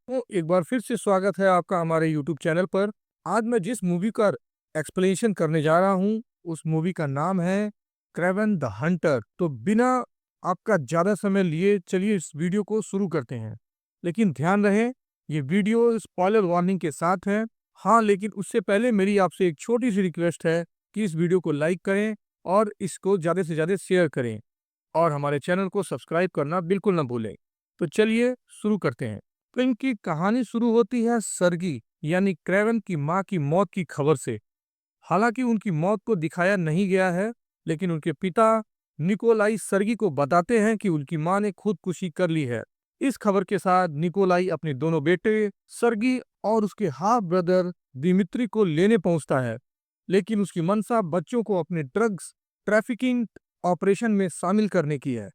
तो एक बार फिर से स्वागत है आपका हमारे यूट्यूब चैनल पर। आज मैं जिस मूवी का एक्सप्लेनेशन करने जा रहा हूँ, उस मूवी का नाम है क्रेवन द हंटर। तो बिना आपका ज़्यादा समय लिए चलिए इस वीडियो को शुरू करते हैं। लेकिन ध्यान रहे, ये वीडियो स्पॉइलर वार्निंग के साथ है। हाँ, लेकिन उससे पहले मेरी आपसे एक छोटी सी रिक्वेस्ट है कि इस वीडियो को लाइक करें और इसको ज़्यादा से ज़्यादा शेयर करें और हमारे चैनल को सब्सक्राइब करना बिल्कुल ना भूलें। तो चलिए शुरू करते हैं। फिल्म की कहानी शुरू होती है सर्गी यानी क्रेवन की मां की मौत की खबर से। हालांकि उनकी मौत को दिखाया नहीं गया है, लेकिन उनके पिता निकोलाई सर्गी को बताते हैं कि उनकी मां ने खुदकुशी कर ली है। इस खबर के साथ निकोलाई अपने दोनों बेटे सर्गी और उसके हाफ ब्रदर दिमित्री को लेने पहुंचता है, लेकिन उसकी मंशा बच्चों को अपने ड्रग्स ट्रैफिकिंग ऑपरेशन में शामिल करने की है।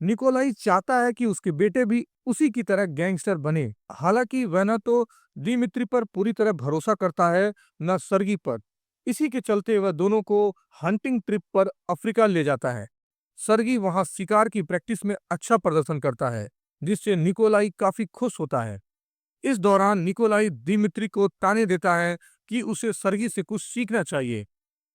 निकोलाई चाहता है कि उसके बेटे भी उसी की तरह गैंगस्टर बने। हालांकि वह न तो दिमित्री पर पूरी तरह भरोसा करता है, न सर्गी पर। इसी के चलते वह दोनों को हंटिंग ट्रिप पर अफ्रीका ले जाता है। सर्गी वहां शिकार की प्रैक्टिस में अच्छा प्रदर्शन करता है, जिससे निकोलाई काफी खुश होता है। इस दौरान निकोलाई दिमित्री को ताने देता है कि उसे सर्गी से कुछ सीखना चाहिए।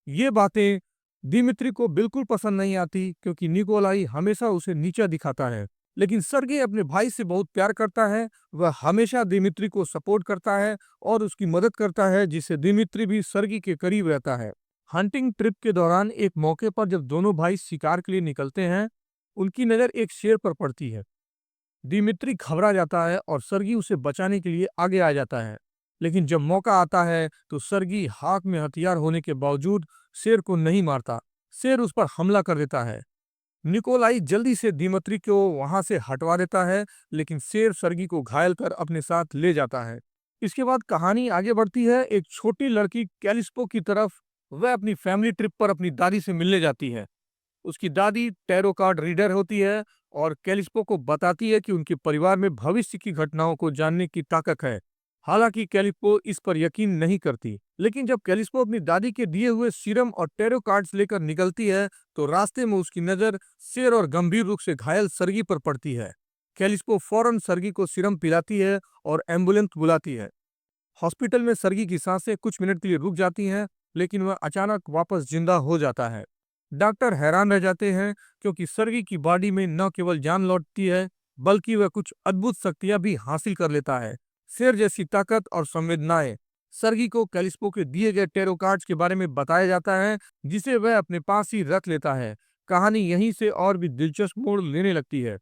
ये बातें दिमित्री को बिल्कुल पसंद नहीं आती, क्योंकि निकोलाई हमेशा उसे नीचा दिखाता है। लेकिन सर्गी अपने भाई से बहुत प्यार करता है। वह हमेशा दिमित्री को सपोर्ट करता है और उसकी मदद करता है, जिससे दिमित्री भी सर्गी के करीब रहता है। हंटिंग ट्रिप के दौरान एक मौके पर जब दोनों भाई शिकार के लिए निकलते हैं, उनकी नज़र एक शेर पर पड़ती है। दिमित्री घबरा जाता है और सर्गी उसे बचाने के लिए आगे आ जाता है। लेकिन जब मौका आता है तो सर्गी हाथ में हथियार होने के बावजूद शेर को नहीं मारता। शेर उस पर हमला कर देता है। निकोलाई जल्दी से दिमित्री को वहां से हटवा देता है, लेकिन शेर सर्गी को घायल कर अपने साथ ले जाता है। इसके बाद कहानी आगे बढ़ती है एक छोटी लड़की कैलिस्पो की तरफ। वह अपनी फैमिली ट्रिप पर अपनी दादी से मिलने जाती है। उसकी दादी टैरो कार्ड रीडर होती है और कैलिस्पो को बताती है कि उनके परिवार में भविष्य की घटनाओं को जानने की ताकत है। हालांकि कैलिस्पो इस पर यकीन नहीं करती, लेकिन जब कैलिस्पो अपनी दादी के दिए हुए सीरम और टैरो कार्ड्स लेकर निकलती है, तो रास्ते में उसकी नजर शेर और गंभीर रूप से घायल सर्गी पर पड़ती है। कैलिस्पो फौरन सर्गी को सीरम पिलाती है और एम्बुलेंस बुलाती है। हॉस्पिटल में सर्गी की सांसें कुछ मिनट के लिए रुक जाती हैं, लेकिन वह अचानक वापस जिंदा हो जाता है। डॉक्टर हैरान रह जाते हैं, क्योंकि सर्गी की बॉडी में न केवल जान लौटती है, बल्कि वह कुछ अद्भुत शक्तियां भी हासिल कर लेता है। शेर जैसी ताकत और संवेदनाएं। सर्गी को कैलिस्पो के दिए गए टेरो कार्ड्स के बारे में बताया जाता है, जिसे वह अपने पास ही रख लेता है। कहानी यहीं से और भी दिलचस्प मोड़ लेने लगती है।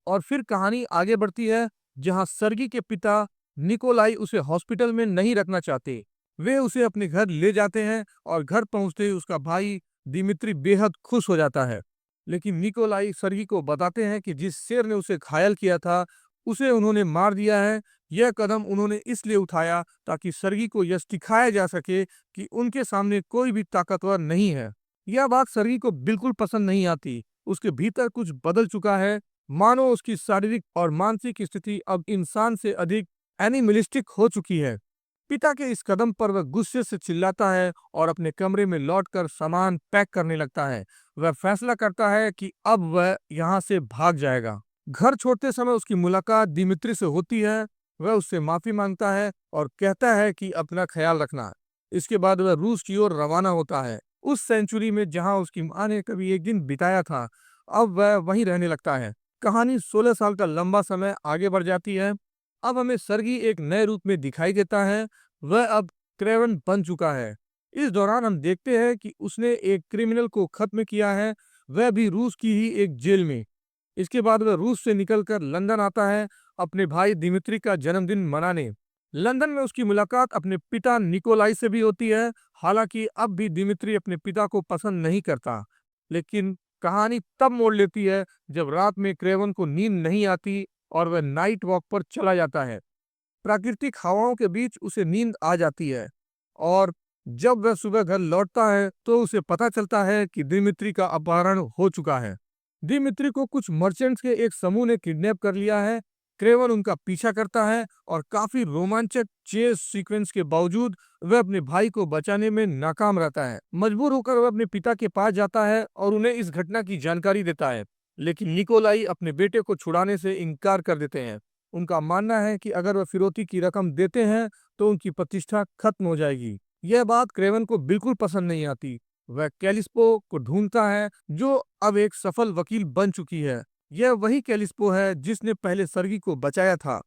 और फिर कहानी आगे बढ़ती है, जहां सर्गी के पिता निकोलाई उसे हॉस्पिटल में नहीं रखना चाहते। वे उसे अपने घर ले जाते हैं और घर पहुंचते ही उसका भाई दिमित्री बेहद खुश हो जाता है। लेकिन निकोलाई सर्गी को बताते हैं कि जिस शेर ने उसे घायल किया था, उसे उन्होंने मार दिया है। यह कदम उन्होंने इसलिए उठाया ताकि सर्गी को यह दिखाया जा सके कि उनके सामने कोई भी ताकतवर नहीं है। यह बात सर्गी को बिल्कुल पसंद नहीं आती। उसके भीतर कुछ बदल चुका है, मानो उसकी शारीरिक और मानसिक स्थिति अब इंसान से अधिक एनिमलिस्टिक हो चुकी है। पिता के इस कदम पर वह गुस्से से चिल्लाता है और अपने कमरे में लौटकर सामान पैक करने लगता है। वह फैसला करता है कि अब वह यहाँ से भाग जाएगा। घर छोड़ते समय उसकी मुलाकात दिमित्री से होती है। वह उससे माफी मांगता है और कहता है कि अपना ख्याल रखना। इसके बाद वह रूस की ओर रवाना होता है, उस सेंचुरी में जहाँ उसकी माँ ने कभी एक दिन बिताया था। अब वह वहीं रहने लगता है। कहानी 16 साल का लंबा समय आगे बढ़ जाती है। अब हमें सर्गी एक नए रूप में दिखाई देता है। वह अब क्रेवन बन चुका है। इस दौरान हम देखते हैं कि उसने एक क्रिमिनल को खत्म किया है, वह भी रूस की ही एक जेल में। इसके बाद वह रूस से निकलकर लंदन आता है, अपने भाई दिमित्री का जन्मदिन मनाने। लंदन में उसकी मुलाकात अपने पिता निकोलाई से भी होती है। हालांकि अब भी दिमित्री अपने पिता को पसंद नहीं करता। लेकिन कहानी तब मोड़ लेती है जब रात में क्रेवन को नींद नहीं आती और वह नाइट वॉक पर चला जाता है। प्राकृतिक हवाओं के बीच उसे नींद आ जाती है और जब वह सुबह घर लौटता है तो उसे पता चलता है कि दिमित्री का अपहरण हो चुका है। दिमित्री को कुछ मर्चेंट्स के एक समूह ने किडनैप कर लिया है। क्रेवन उनका पीछा करता है और काफी रोमांचक चेस सीक्वेंस के बावजूद वह अपने भाई को बचाने में नाकाम रहता है। मजबूर होकर वह अपने पिता के पास जाता है और उन्हें इस घटना की जानकारी देता है, लेकिन निकोलाई अपने बेटे को छुड़ाने से इनकार कर देते हैं। उनका मानना है कि अगर वह फिरौती की रकम देते हैं तो उनकी प्रतिष्ठा खत्म हो जाएगी। यह बात क्रेवन को बिल्कुल पसंद नहीं आती। वह कैलिस्पो को ढूंढता है, जो अब एक सफल वकील बन चुकी है। यह वही कैलिस्पो है जिसने पहले सर्गी को बचाया था।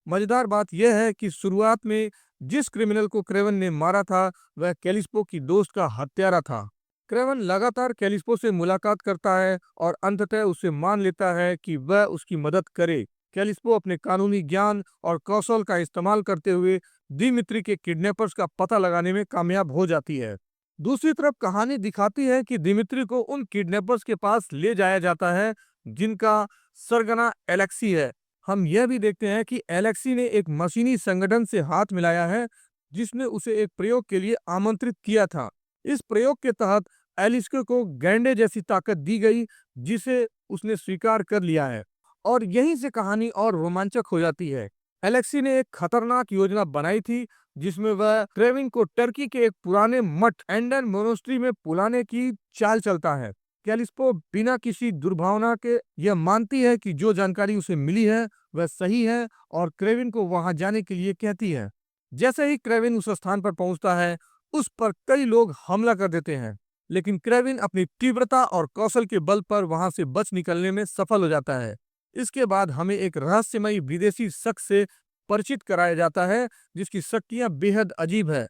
मजेदार बात यह है कि शुरुआत में जिस क्रिमिनल को क्रेवन ने मारा था, वह कैलिस्पो की दोस्त का हत्यारा था। क्रेवन लगातार कैलिस्पो से मुलाकात करता है और अंततः उसे मान लेता है कि वह उसकी मदद करे। कैलिस्पो अपने कानूनी ज्ञान और कौशल का इस्तेमाल करते हुए दिमित्री के किडनैपर्स का पता लगाने में कामयाब हो जाती है। दूसरी तरफ कहानी दिखाती है कि दिमित्री को उन किडनैपर्स के पास ले जाया जाता है जिनका सरगना एलेक्सी है। हम यह भी देखते हैं कि एलेक्सी ने एक मशीनी संगठन से हाथ मिलाया है, जिसने उसे एक प्रयोग के लिए आमंत्रित किया था। इस प्रयोग के तहत एलिस्को को गैंडे जैसी ताकत दी गई, जिसे उसने स्वीकार कर लिया है। और यहीं से कहानी और रोमांचक हो जाती है। एलेक्सी ने एक खतरनाक योजना बनाई थी, जिसमें वह क्रेविन को टर्की के एक पुराने मठ एंडन मोनेस्ट्री में बुलाने की चाल चलता है। कैलिस्पो बिना किसी दुर्भावना के यह मानती है कि जो जानकारी उसे मिली है वह सही है और क्रेविन को वहां जाने के लिए कहती है। जैसे ही क्रेविन उस स्थान पर पहुंचता है, उस पर कई लोग हमला कर देते हैं, लेकिन क्रेविन अपनी तीव्रता और कौशल के बल पर वहां से बच निकलने में सफल हो जाता है। इसके बाद हमें एक रहस्यमयी विदेशी शख्स से परिचित कराया जाता है, जिसकी शक्तियां बेहद अजीब है।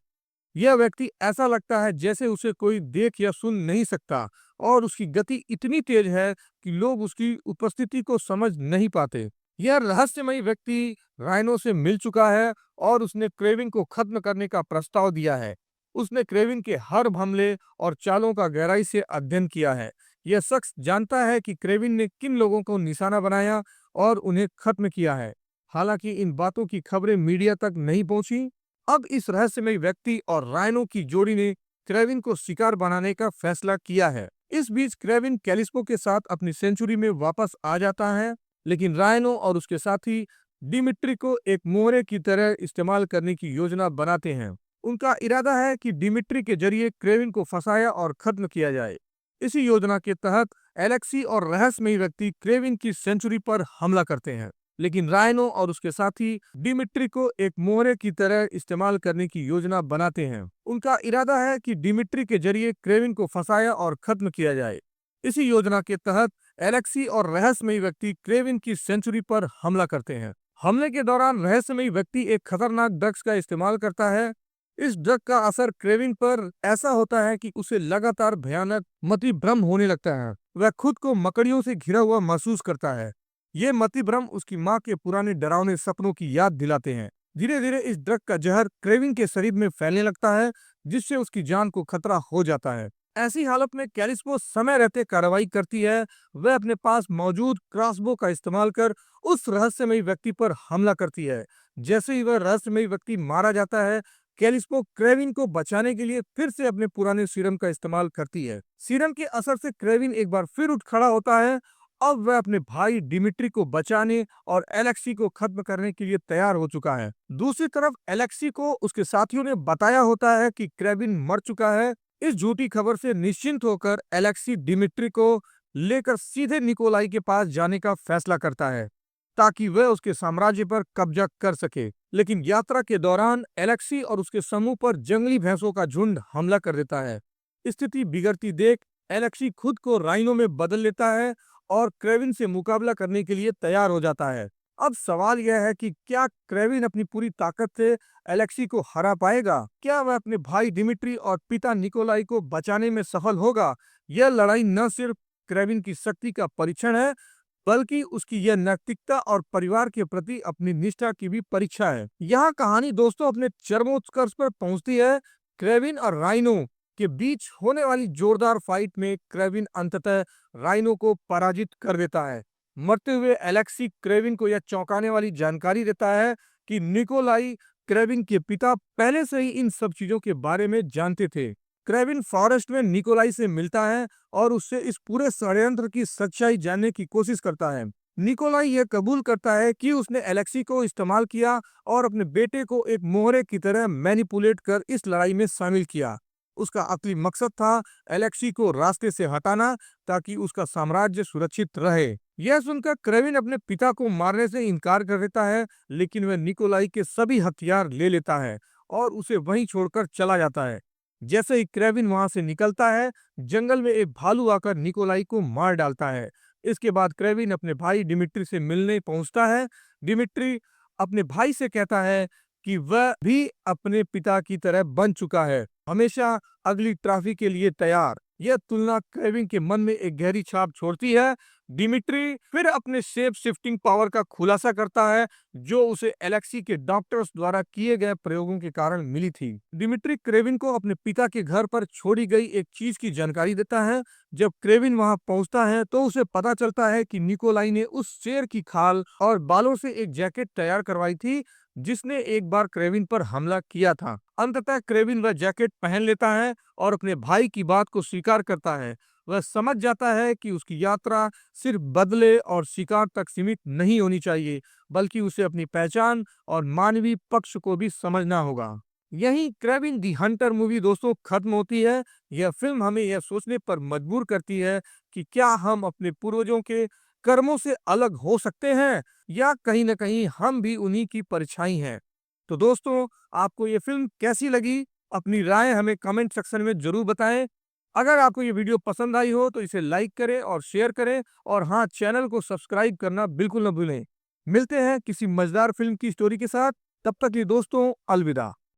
यह व्यक्ति ऐसा लगता है जैसे उसे कोई देख या सुन नहीं सकता, और उसकी गति इतनी तेज है कि लोग उसकी उपस्थिति को समझ नहीं पाते। यह रहस्यमयी व्यक्ति राइनो से मिल चुका है और उसने क्रेविन को खत्म करने का प्रस्ताव दिया है। उसने क्रेविन के हर हमले और चालों का गहराई से अध्ययन किया है। यह शख्स जानता है कि क्रेविन ने किन लोगों को निशाना बनाया और उन्हें खत्म किया है। हालांकि इन बातों की खबरें मीडिया तक नहीं पहुंची। अब इस रहस्यमय व्यक्ति और राइनो की जोड़ी ने क्रेविन को शिकार बनाने का फैसला किया है। इस बीच क्रेविन कैलिस्पो के साथ अपनी सेंचुरी में वापस आ जाता है, लेकिन राइनो और उसके साथी डिमिट्री को एक मोहरे की तरह इस्तेमाल करने की योजना बनाते हैं। उनका इरादा है कि डिमिट्री के जरिए क्रेविन को फंसाया और खत्म किया जाए। इसी योजना के तहत एलेक्सी और रहस्यमयी व्यक्ति क्रेविन की सेंचुरी पर हमला करते हैं, लेकिन राइनो और उसके साथी डिमिट्री को एक मोहरे की तरह इस्तेमाल करने की योजना बनाते हैं। उनका इरादा है कि डिमिट्री के जरिए क्रेविन को फंसाया और खत्म किया जाए। इसी योजना के तहत एलेक्सी और रहस्यमयी व्यक्ति क्रेविन की सेंचुरी पर हमला करते हैं। हमले के दौरान रहस्यमयी व्यक्ति एक खतरनाक ड्रग्स का इस्तेमाल करता है। इस ड्रग का असर क्रेविन पर ऐसा होता है कि उसे लगातार भयानक मतिभ्रम होने लगता है। वह खुद को मकड़ियों से घिरा हुआ महसूस करता है। ये मतिभ्रम उसकी माँ के पुराने डरावने सपनों की याद दिलाते हैं। धीरे धीरे इस ड्रग का जहर क्रेविन के शरीर में फैलने लगता है, जिससे उसकी जान को खतरा हो जाता है। ऐसी हालत में कैलिस्पो समय रहते कार्रवाई करती है। वह अपने पास मौजूद क्रॉसबो का इस्तेमाल कर उस रहस्यमयी व्यक्ति पर हमला करती है। जैसे ही वह रहस्यमयी व्यक्ति मारा जाता है, कैलिस्पो क्रेविन को बचाने के लिए फिर से अपने पुराने सीरम का इस्तेमाल करती है। सीरम के असर से क्रेविन एक बार फिर उठ खड़ा होता है। अब वह अपने भाई डिमिट्री को बचाने और एलेक्सी को खत्म करने के लिए तैयार हो चुका है। दूसरी तरफ एलेक्सी को उसके साथियों ने बताया होता है कि क्रेविन मर चुका है। इस झूठी खबर से निश्चिंत होकर एलेक्सी डिमिट्री को लेकर सीधे निकोलाई के पास जाने का फैसला करता है, ताकि वह उसके साम्राज्य पर कब्जा कर सके। लेकिन यात्रा के दौरान एलेक्सी और उसके समूह पर जंगली भैंसों का झुंड हमला कर देता है। स्थिति बिगड़ती देख एलेक्सी खुद को राइनो में बदल लेता है और क्रेविन से मुकाबला करने के लिए तैयार हो जाता है। अब सवाल यह है कि क्या क्रेविन अपनी पूरी ताकत से एलेक्सी को हरा पाएगा? क्या वह अपने भाई डिमिट्री और पिता निकोलाई को बचाने में सफल होगा? यह लड़ाई न सिर्फ क्रेविन की शक्ति का परीक्षण है, बल्कि उसकी यह नैतिकता और परिवार के प्रति अपनी निष्ठा की भी परीक्षा है। यहाँ कहानी दोस्तों अपने चरमोत्कर्ष पर पहुंचती है। क्रेविन और राइनो के बीच होने वाली जोरदार फाइट में क्रेविन अंततः राइनो को पराजित कर देता है। मरते हुए एलेक्सी क्रेविन को यह चौंकाने वाली जानकारी देता है कि निकोलाई क्रेविन के पिता पहले से ही इन सब चीजों के बारे में जानते थे। क्रेविन फॉरेस्ट में निकोलाई से मिलता है और उससे इस पूरे षड्यंत्र की सच्चाई जानने की कोशिश करता है। निकोलाई यह कबूल करता है कि उसने एलेक्सी को इस्तेमाल किया और अपने बेटे को एक मोहरे की तरह मैनिपुलेट कर इस लड़ाई में शामिल किया। उसका असली मकसद था एलेक्सी को रास्ते से हटाना, ताकि उसका साम्राज्य सुरक्षित रहे। यह सुनकर क्रेविन अपने पिता को मारने से इनकार कर देता है, लेकिन वह निकोलाई के सभी हथियार ले लेता है और उसे वहीं छोड़कर चला जाता है। जैसे ही क्रेविन वहां से निकलता है, जंगल में एक भालू आकर निकोलाई को मार डालता है। इसके बाद क्रेविन अपने भाई डिमिट्री से मिलने पहुंचता है। डिमिट्री अपने भाई से कहता है कि वह भी अपने पिता की तरह बन चुका है, हमेशा अगली ट्रॉफी के लिए तैयार। यह तुलना क्रेविन के मन में एक गहरी छाप छोड़ती है। डिमिट्री फिर अपने शेप शिफ्टिंग पावर का खुलासा करता है, जो उसे एलेक्सी के डॉक्टर्स द्वारा किए गए प्रयोगों के कारण मिली थी। डिमिट्री क्रेविन को अपने पिता के घर पर छोड़ी गई एक चीज की जानकारी देता है। जब क्रेविन वहां पहुंचता है तो उसे पता चलता है कि निकोलाई ने उस शेर की खाल और बालों से एक जैकेट तैयार करवाई थी, जिसने एक बार क्रेविन पर हमला किया था। अंततः क्रेविन वह जैकेट पहन लेता है और अपने भाई की बात को स्वीकार करता है। वह समझ जाता है कि उसकी यात्रा सिर्फ बदले और शिकार तक सीमित नहीं होनी चाहिए, बल्कि उसे अपनी पहचान और मानवीय पक्ष को भी समझना होगा। यहीं क्रेविन दी हंटर मूवी दोस्तों खत्म होती है। यह फिल्म हमें यह सोचने पर मजबूर करती है कि क्या हम अपने पूर्वजों के कर्मों से अलग हो सकते हैं, या कहीं न कहीं हम भी उन्हीं की परछाई हैं। तो दोस्तों, आपको ये फिल्म कैसी लगी? अपनी राय हमें कमेंट सेक्शन में जरूर बताएं। अगर आपको ये वीडियो पसंद आई हो तो इसे लाइक करें और शेयर करें, और हाँ, चैनल को सब्सक्राइब करना बिल्कुल न भूलें। मिलते हैं किसी मजेदार फिल्म की स्टोरी के साथ। तब तक के लिए दोस्तों, अलविदा।